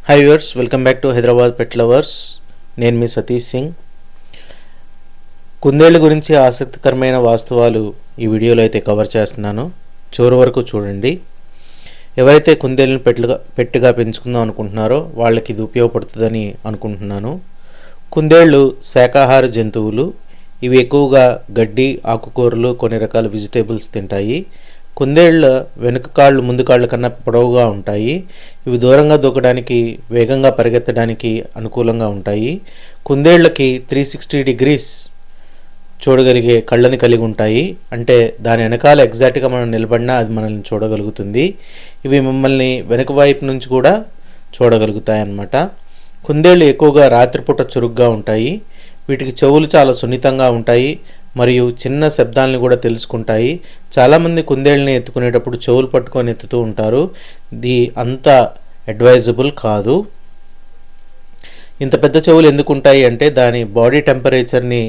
Hi viewers, welcome back to Hyderabad pet lovers. నేను మీ సతీష్ సింగ్. కుందేళ్ళ గురించి ఆసక్తికరమైన వాస్తవాలు ఈ వీడియోలో అయితే కవర్ చేస్తున్నాను. చివరి వరకు చూడండి. ఎవరైతే కుందేళ్ళని పెట్టుగా పెంచుకుందాం అనుకుంటున్నారో వాళ్ళకి ఇది ఉపయోగపడుతుందని అనుకుంటున్నాను. కుందేళ్ళు శాకాహార జంతువులు. ఇవి ఎక్కువగా గడ్డి, ఆకుకూరలు, కొన్ని రకాల వెజిటేబుల్స్ తింటాయి. కుందేళ్ళ వెనుక కాళ్ళు ముందు కాళ్ళ కన్నా పొడవుగా ఉంటాయి. ఇవి దూరంగా దూకడానికి, వేగంగా పరిగెత్తడానికి అనుకూలంగా ఉంటాయి. కుందేళ్ళకి 360 డిగ్రీస్ చూడగలిగే కళ్ళని కలిగి ఉంటాయి. అంటే దాని వెనకాల ఎగ్జాక్ట్గా మనం నిలబడినా అది మనల్ని చూడగలుగుతుంది. ఇవి మిమ్మల్ని వెనుక వైపు నుంచి కూడా చూడగలుగుతాయి అన్నమాట. కుందేళ్ళు ఎక్కువగా రాత్రిపూట చురుగ్గా ఉంటాయి. వీటికి చెవులు చాలా సున్నితంగా ఉంటాయి మరియు చిన్న శబ్దాలను కూడా తెలుసుకుంటాయి. చాలామంది కుందేళ్ళని ఎత్తుకునేటప్పుడు చెవులు పట్టుకొని ఎత్తుతూ ఉంటారు. ఇది అంత అడ్వైజబుల్ కాదు. ఇంత పెద్ద చెవులు ఎందుకు ఉంటాయి అంటే దాని బాడీ టెంపరేచర్ని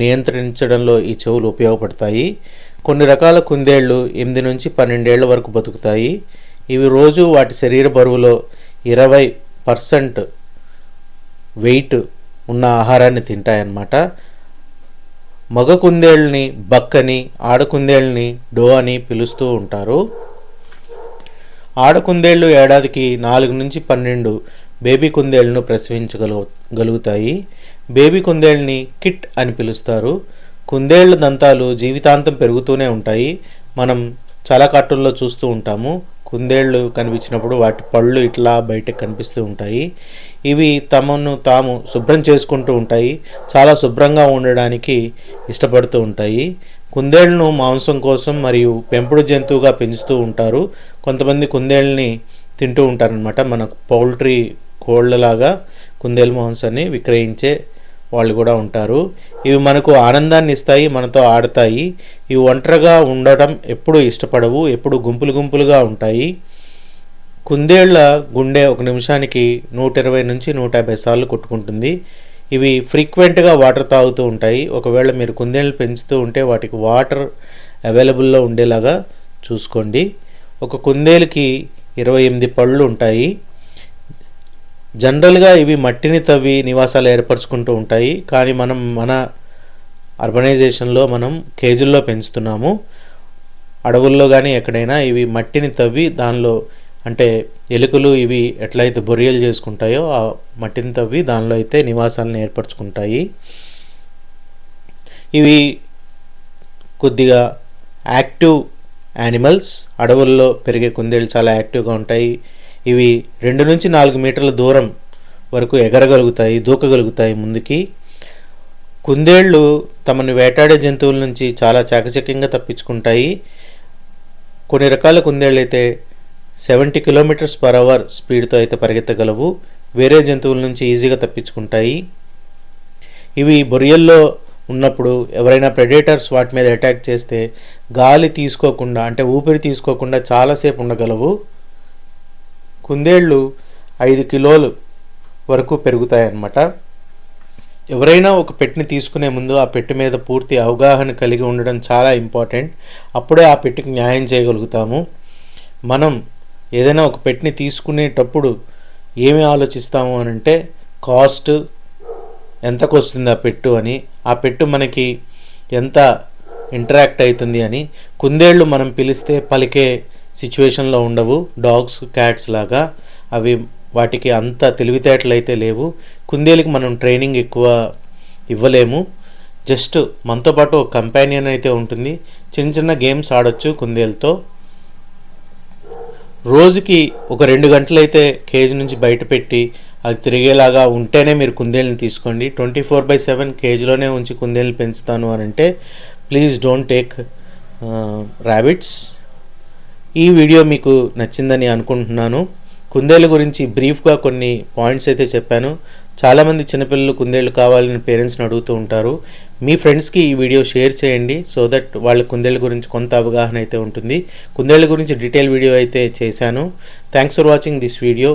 నియంత్రించడంలో ఈ చెవులు ఉపయోగపడతాయి. కొన్ని రకాల కుందేళ్ళు 8 నుంచి 12 ఏళ్ల వరకు బతుకుతాయి. ఇవి రోజు వాటి శరీర బరువులో 20% వెయిట్ ఉన్న ఆహారాన్ని తింటాయన్నమాట. మగ కుందేళ్ళని బక్ అని, ఆడ కుందేళ్ళని డో అని పిలుస్తూ ఉంటారు. ఆడ కుందేళ్ళు ఏడాదికి 4 నుంచి 12 బేబీ కుందేళ్ళను ప్రసవించగలుగుతాయి. బేబీ కుందేళ్ళని కిట్ అని పిలుస్తారు. కుందేళ్ళ దంతాలు జీవితాంతం పెరుగుతూనే ఉంటాయి. మనం చాలా కార్టూన్లో చూస్తూ ఉంటాము. కుందేళ్ళు కనిపించినప్పుడు వాటి పళ్ళు ఇట్లా బయటకు కనిపిస్తూ ఉంటాయి. ఇవి తమను తాము శుభ్రం చేసుకుంటూ ఉంటాయి. చాలా శుభ్రంగా ఉండడానికి ఇష్టపడుతూ ఉంటాయి. కుందేళ్ళను మాంసం కోసం మరియు పెంపుడు జంతువుగా పెంచుతూ ఉంటారు. కొంతమంది కుందేళ్ళని తింటూ ఉంటారనమాట. మన పౌల్ట్రీ కోళ్ళలాగా కుందేళ్ళ మాంసాన్ని విక్రయించే వాళ్ళు కూడా ఉంటారు. ఇవి మనకు ఆనందాన్ని ఇస్తాయి, మనతో ఆడతాయి. ఇవి ఒంటరిగా ఉండటం ఎప్పుడు ఇష్టపడవు, ఎప్పుడు గుంపులుగా ఉంటాయి. కుందేళ్ల గుండె ఒక నిమిషానికి 120 నుంచి 150 సార్లు కొట్టుకుంటుంది. ఇవి ఫ్రీక్వెంట్గా వాటర్ తాగుతూ ఉంటాయి. ఒకవేళ మీరు కుందేళ్ళు పెంచుతూ ఉంటే వాటికి వాటర్ అవైలబుల్లో ఉండేలాగా చూసుకోండి. ఒక కుందేలుకి 28 పళ్ళు ఉంటాయి. జనరల్గా ఇవి మట్టిని తవ్వి నివాసాలు ఏర్పరచుకుంటూ ఉంటాయి. కానీ మన అర్బనైజేషన్లో మనం కేజీల్లో పెంచుతున్నాము. అడవుల్లో కానీ ఎక్కడైనా ఇవి మట్టిని తవ్వి దానిలో, అంటే ఎలుకలు ఇవి ఎట్లయితే బొరియలు చేసుకుంటాయో ఆ మట్టిని తవ్వి దానిలో అయితే నివాసాలను ఏర్పరచుకుంటాయి. ఇవి కొద్దిగా యాక్టివ్ యానిమల్స్. అడవుల్లో పెరిగే కుందేళ్ళు చాలా యాక్టివ్గా ఉంటాయి. ఇవి 2 నుంచి 4 మీటర్ల దూరం వరకు ఎగరగలుగుతాయి, దూకగలుగుతాయి ముందుకి. కుందేళ్ళు తమను వేటాడే జంతువుల నుంచి చాలా చాకచక్యంగా తప్పించుకుంటాయి. కొన్ని రకాల కుందేళ్ళు అయితే 70 km/h స్పీడ్తో అయితే పరిగెత్తగలవు. వేరే జంతువుల నుంచి ఈజీగా తప్పించుకుంటాయి. ఇవి బొరియల్లో ఉన్నప్పుడు ఎవరైనా ప్రెడేటర్స్ వాటి మీద అటాక్ చేస్తే గాలి తీసుకోకుండా, అంటే ఊపిరి తీసుకోకుండా చాలాసేపు ఉండగలవు. కుందేళ్ళు 5 కిలోలు వరకు పెరుగుతాయన్నమాట. ఎవరైనా ఒక పెట్ని తీసుకునే ముందు ఆ పెట్టు మీద పూర్తి అవగాహన కలిగి ఉండడం చాలా ఇంపార్టెంట్. అప్పుడే ఆ పెట్టుకి న్యాయం చేయగలుగుతాము. మనం ఏదైనా ఒక పెట్ని తీసుకునేటప్పుడు ఏమి ఆలోచిస్తాము అని అంటే కాస్ట్, ఎంతకు వస్తుంది ఆ పెట్టు అని, ఆ పెట్టు మనకి ఎంత ఇంటరాక్ట్ అవుతుంది అని. కుందేళ్ళు మనం పిలిస్తే పలికే సిచ్యువేషన్లో ఉండవు. డాగ్స్, క్యాట్స్ లాగా అవి వాటికి అంత తెలివితేటలు అయితే లేవు. కుందేలుకి మనం ట్రైనింగ్ ఎక్కువ ఇవ్వలేము. జస్ట్ మనతో పాటు ఒక కంపానియన్ అయితే ఉంటుంది. చిన్న గేమ్స్ ఆడొచ్చు కుందేలతో. రోజుకి ఒక 2 గంటలైతే కేజీ నుంచి బయట పెట్టి అది తిరిగేలాగా ఉంటేనే మీరు కుందేళ్ళని తీసుకోండి. 24/7 కేజీలోనే ఉంచి కుందేళ్ళని పెంచుతాను అని అంటే ప్లీజ్ డోంట్ టేక్ ర్యాబిట్స్. ఈ వీడియో మీకు నచ్చిందని అనుకుంటున్నాను. కుందేళ్ళ గురించి బ్రీఫ్గా కొన్ని పాయింట్స్ అయితే చెప్పాను. చాలామంది చిన్నపిల్లలు కుందేళ్ళు కావాలని పేరెంట్స్ని అడుగుతూ ఉంటారు. మీ ఫ్రెండ్స్కి ఈ వీడియో షేర్ చేయండి. సో దట్ వాళ్ళ కుందేళ్ళ గురించి కొంత అవగాహన అయితే ఉంటుంది. కుందేళ్ళ గురించి డీటెయిల్ వీడియో అయితే చేశాను. Thanks for watching this video.